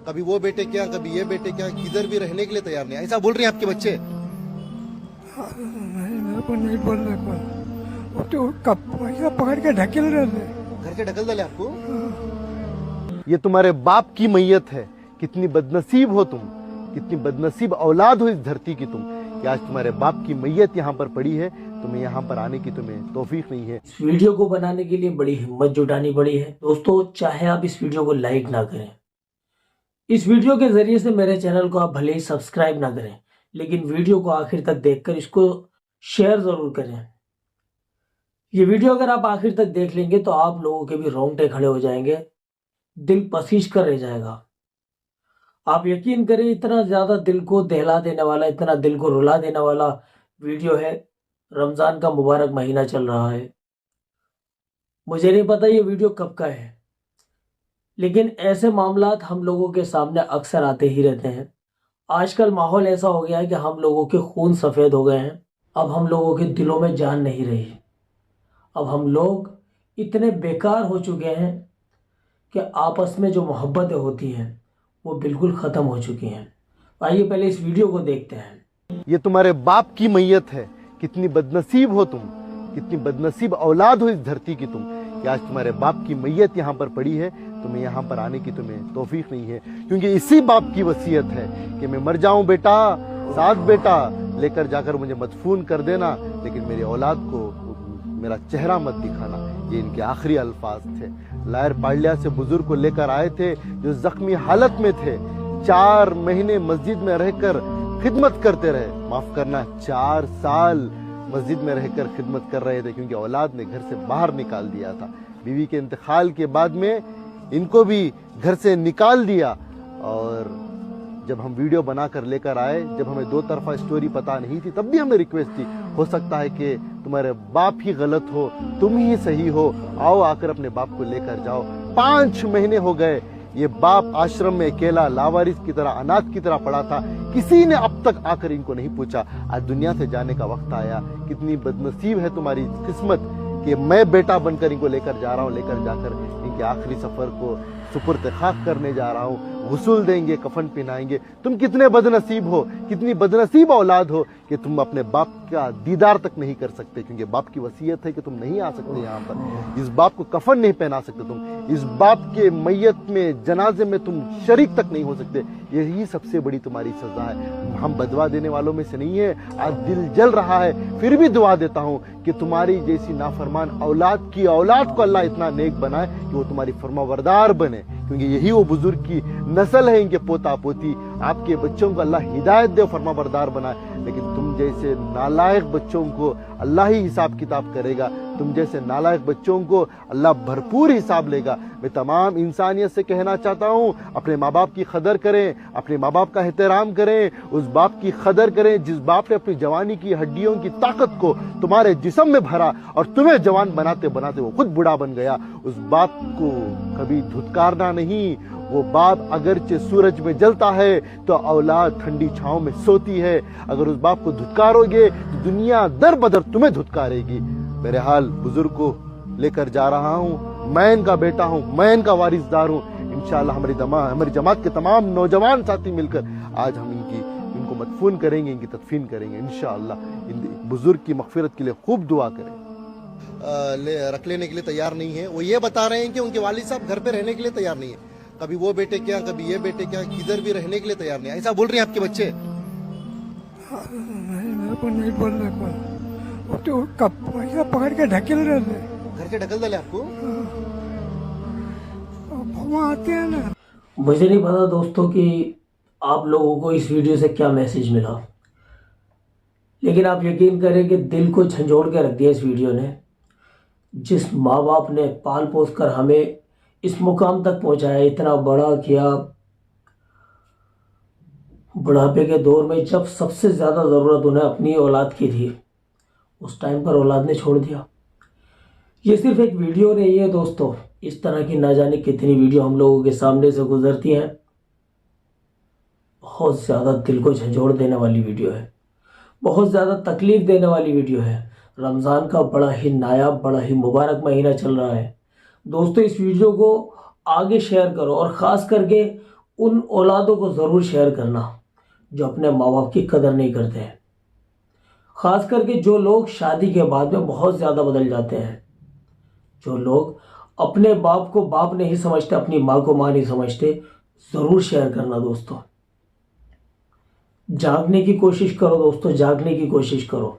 कभी वो बेटे क्या, कभी ये बेटे क्या, किधर भी रहने के लिए तैयार नहीं। ऐसा बोल रहे हैं आपके बच्चे? नहीं, मेरे को नहीं बोल रहे कौन। वो तो पैसा पकड़ के ढकेल रहे थे। घर के ढकल डाले आपको? ये तुम्हारे बाप की मैयत है। कितनी बदनसीब हो तुम, कितनी बदनसीब औलाद हो इस धरती की तुम, कि आज तुम्हारे बाप की मैयत यहाँ पर पड़ी है। तुम्हें यहाँ पर आने की तुम्हें तौफीक नहीं है। इस वीडियो को बनाने के लिए बड़ी हिम्मत जुटानी पड़ी है दोस्तों। चाहे आप इस वीडियो को लाइक ना करें, इस वीडियो के जरिए से मेरे चैनल को आप भले ही सब्सक्राइब ना करें, लेकिन वीडियो को आखिर तक देखकर इसको शेयर जरूर करें। ये वीडियो अगर आप आखिर तक देख लेंगे तो आप लोगों के भी रोंगटे खड़े हो जाएंगे, दिल पसीज कर रह जाएगा। आप यकीन करें, इतना ज्यादा दिल को दहला देने वाला, इतना दिल को रुला देने वाला वीडियो है। रमजान का मुबारक महीना चल रहा है। मुझे नहीं पता ये वीडियो कब का है, लेकिन ऐसे मामलात हम लोगों के सामने अक्सर आते ही रहते हैं। आजकल माहौल ऐसा हो गया है कि हम लोगों के खून सफ़ेद हो गए हैं। अब हम लोगों के दिलों में जान नहीं रही। अब हम लोग इतने बेकार हो चुके हैं कि आपस में जो मोहब्बतें होती हैं वो बिल्कुल ख़त्म हो चुकी हैं। आइए पहले इस वीडियो को देखते हैं। ये तुम्हारे बाप की मैयत है। कितनी बदनसीब हो तुम, कितनी बदनसीब औलाद हो इस धरती की तुम, कि आज तुम्हारे बाप की मैयत यहाँ पर पड़ी है। तुम्हें यहाँ पर आने की तुम्हें तौफीक नहीं है, क्योंकि इसी बाप की वसीयत है कि मैं मर जाऊं बेटा, 7 बेटा लेकर जाकर मुझे मदफून कर देना, लेकिन मेरी औलाद को मेरा चेहरा मत दिखाना। ये इनके आखिरी अल्फाज थे। लायर पाड़लिया से बुजुर्ग को लेकर आए थे जो जख्मी हालत में थे। 4 महीने मस्जिद में रहकर खिदमत करते रहे। माफ करना, 4 साल मस्जिद में रहकर खिदमत कर रहे थे, क्योंकि औलाद ने घर से बाहर निकाल दिया था। बीवी के इंतकाल के बाद में इनको भी घर से निकाल दिया। और जब हम वीडियो बनाकर लेकर आए, जब हमें 2 तरफा स्टोरी पता नहीं थी, तब भी हमें रिक्वेस्ट थी, हो सकता है कि तुम्हारे बाप ही गलत हो, तुम ही सही हो, आओ आकर अपने बाप को लेकर जाओ। 5 महीने हो गए ये बाप आश्रम में अकेला लावारिस की तरह, अनाथ की तरह पड़ा था। किसी ने अब तक आकर इनको नहीं पूछा। आज दुनिया से जाने का वक्त आया। कितनी बदनसीब है तुम्हारी किस्मत कि मैं बेटा बनकर इनको लेकर जा रहा हूँ, लेकर जाकर इनके आखिरी सफर को सुपुर्द खाक करने जा रहा हूँ। गुस्ल देंगे, कफन पहनाएंगे। तुम कितने बदनसीब हो, कितनी बदनसीब औलाद हो कि तुम अपने बाप का दीदार तक नहीं कर सकते, क्योंकि बाप की वसीयत है कि तुम नहीं आ सकते यहाँ पर। इस बाप को कफन नहीं पहना सकते तुम, इस बाप के मैयत में, जनाजे में तुम शरीक तक नहीं हो सकते। यही सबसे बड़ी तुम्हारी सजा है। हम बदवा देने वालों में से नहीं है। आज दिल जल रहा है, फिर भी दुआ देता हूँ कि तुम्हारी जैसी नाफरमान औलाद की औलाद को अल्लाह इतना नेक बनाए कि वो तुम्हारी फरमाबरदार बने, क्योंकि यही वो बुजुर्ग की नस्ल है, इनके पोता पोती। आपके बच्चों को अल्लाह हिदायत दे, फरमाबरदार बनाए। लेकिन तुम जैसे नालायक बच्चों को अल्लाह ही हिसाब किताब करेगा। तुम जैसे नालायक बच्चों को अल्लाह भरपूर हिसाब लेगा। मैं तमाम इंसानियत से कहना चाहता हूँ, अपने माँ बाप की कदर करें, अपने माँ बाप का एहतराम करें, उस बाप की कदर करें जिस बाप ने अपनी जवानी की हड्डियों की ताकत को तुम्हारे जिस्म में भरा और तुम्हें जवान बनाते बनाते वो खुद बूढ़ा बन गया। उस बाप को कभी धुतकारना नहीं। वो बाप अगरचे सूरज में जलता है तो औलाद ठंडी छांव में सोती है। अगर उस बाप को धुतकारोगे तो दुनिया दर बदर तुम्हें धुतकारेगी। मेरे हाल बुजुर्ग को लेकर जा रहा हूँ। मैं इनका बेटा हूँ, मैं इनका वारिसदार हूँ। इंशाअल्लाह हमारी जमात के तमाम नौजवान साथी मिलकर आज हम इनको मदफून करेंगे, इनकी तदफीन करेंगे इंशाअल्लाह। इन बुजुर्ग की मगफिरत के लिए खूब दुआ करें। रख लेने के लिए तैयार नहीं है। वो ये बता रहे हैं कि उनके वालिद साहब घर पे रहने के लिए तैयार नहीं है। कभी वो बेटे क्या, कभी ये बेटे क्या, किधर भी रहने के लिए तैयार नहीं। ऐसा बोल रहे हैं आपके बच्चे? नहीं, मेरे को नहीं बोल रहे कौन। वो तो पैसा पकड़ के ढकेल रहे थे। घर के ढकल डाले आपको? वहाँ आते हैं ना। मुझे नहीं पता दोस्तों कि आप लोगों को इस वीडियो से क्या मैसेज मिला, लेकिन आप यकीन करें कि दिल को झंझोड़ के रख दिया इस वीडियो ने। जिस माँ बाप ने पाल पोस कर हमें इस मुकाम तक पहुंचाया, इतना बड़ा किया, बुढ़ापे के दौर में जब सबसे ज़्यादा ज़रूरत उन्हें अपनी औलाद की थी, उस टाइम पर औलाद ने छोड़ दिया। ये सिर्फ एक वीडियो नहीं है दोस्तों, इस तरह की ना जाने कितनी वीडियो हम लोगों के सामने से गुजरती हैं। बहुत ज़्यादा दिल को झंझोड़ देने वाली वीडियो है, बहुत ज़्यादा तकलीफ़ देने वाली वीडियो है। रमज़ान का बड़ा ही नायाब, बड़ा ही मुबारक महीना चल रहा है दोस्तों। इस वीडियो को आगे शेयर करो और ख़ास करके उन औलादों को ज़रूर शेयर करना जो अपने माँ बाप की कदर नहीं करते हैं। ख़ास करके जो लोग शादी के बाद में बहुत ज़्यादा बदल जाते हैं, जो लोग अपने बाप को बाप नहीं समझते, अपनी माँ को माँ नहीं समझते, ज़रूर शेयर करना दोस्तों। जागने की कोशिश करो दोस्तों, जागने की कोशिश करो।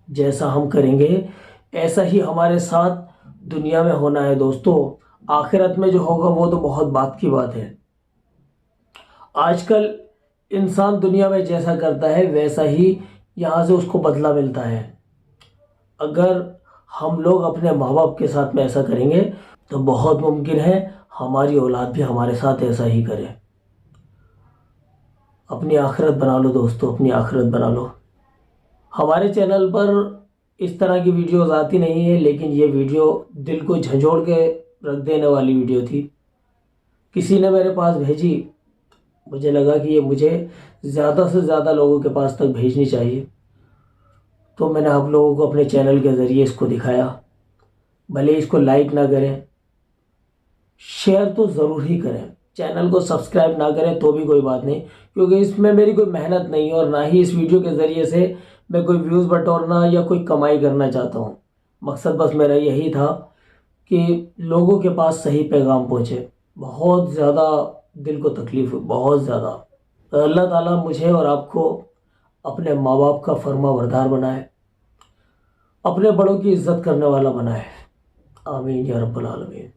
जैसा हम करेंगे ऐसा ही हमारे साथ दुनिया में होना है दोस्तों। आखिरत में जो होगा वो तो बहुत बात की बात है। आजकल इंसान दुनिया में जैसा करता है वैसा ही यहाँ से उसको बदला मिलता है। अगर हम लोग अपने माँ बाप के साथ में ऐसा करेंगे तो बहुत मुमकिन है हमारी औलाद भी हमारे साथ ऐसा ही करे। अपनी आखिरत बना लो दोस्तों, अपनी आखिरत बना लो। हमारे चैनल पर इस तरह की वीडियोस आती नहीं है, लेकिन ये वीडियो दिल को झंझोड़ के रख देने वाली वीडियो थी। किसी ने मेरे पास भेजी, मुझे लगा कि ये मुझे ज़्यादा से ज़्यादा लोगों के पास तक भेजनी चाहिए, तो मैंने आप लोगों को अपने चैनल के ज़रिए इसको दिखाया। भले इसको लाइक ना करें, शेयर तो ज़रूर ही करें। चैनल को सब्सक्राइब ना करें तो भी कोई बात नहीं, क्योंकि इसमें मेरी कोई मेहनत नहीं है और ना ही इस वीडियो के ज़रिए से मैं कोई व्यूज़ बटोरना या कोई कमाई करना चाहता हूँ। मकसद बस मेरा यही था कि लोगों के पास सही पैगाम पहुँचे। बहुत ज़्यादा दिल को तकलीफ़ हुई, बहुत ज़्यादा। तो अल्लाह ताला मुझे और आपको अपने माँ बाप का फर्माबरदार बनाए, अपने बड़ों की इज़्ज़त करने वाला बनाए। आमीन या रब्बल आलमीन।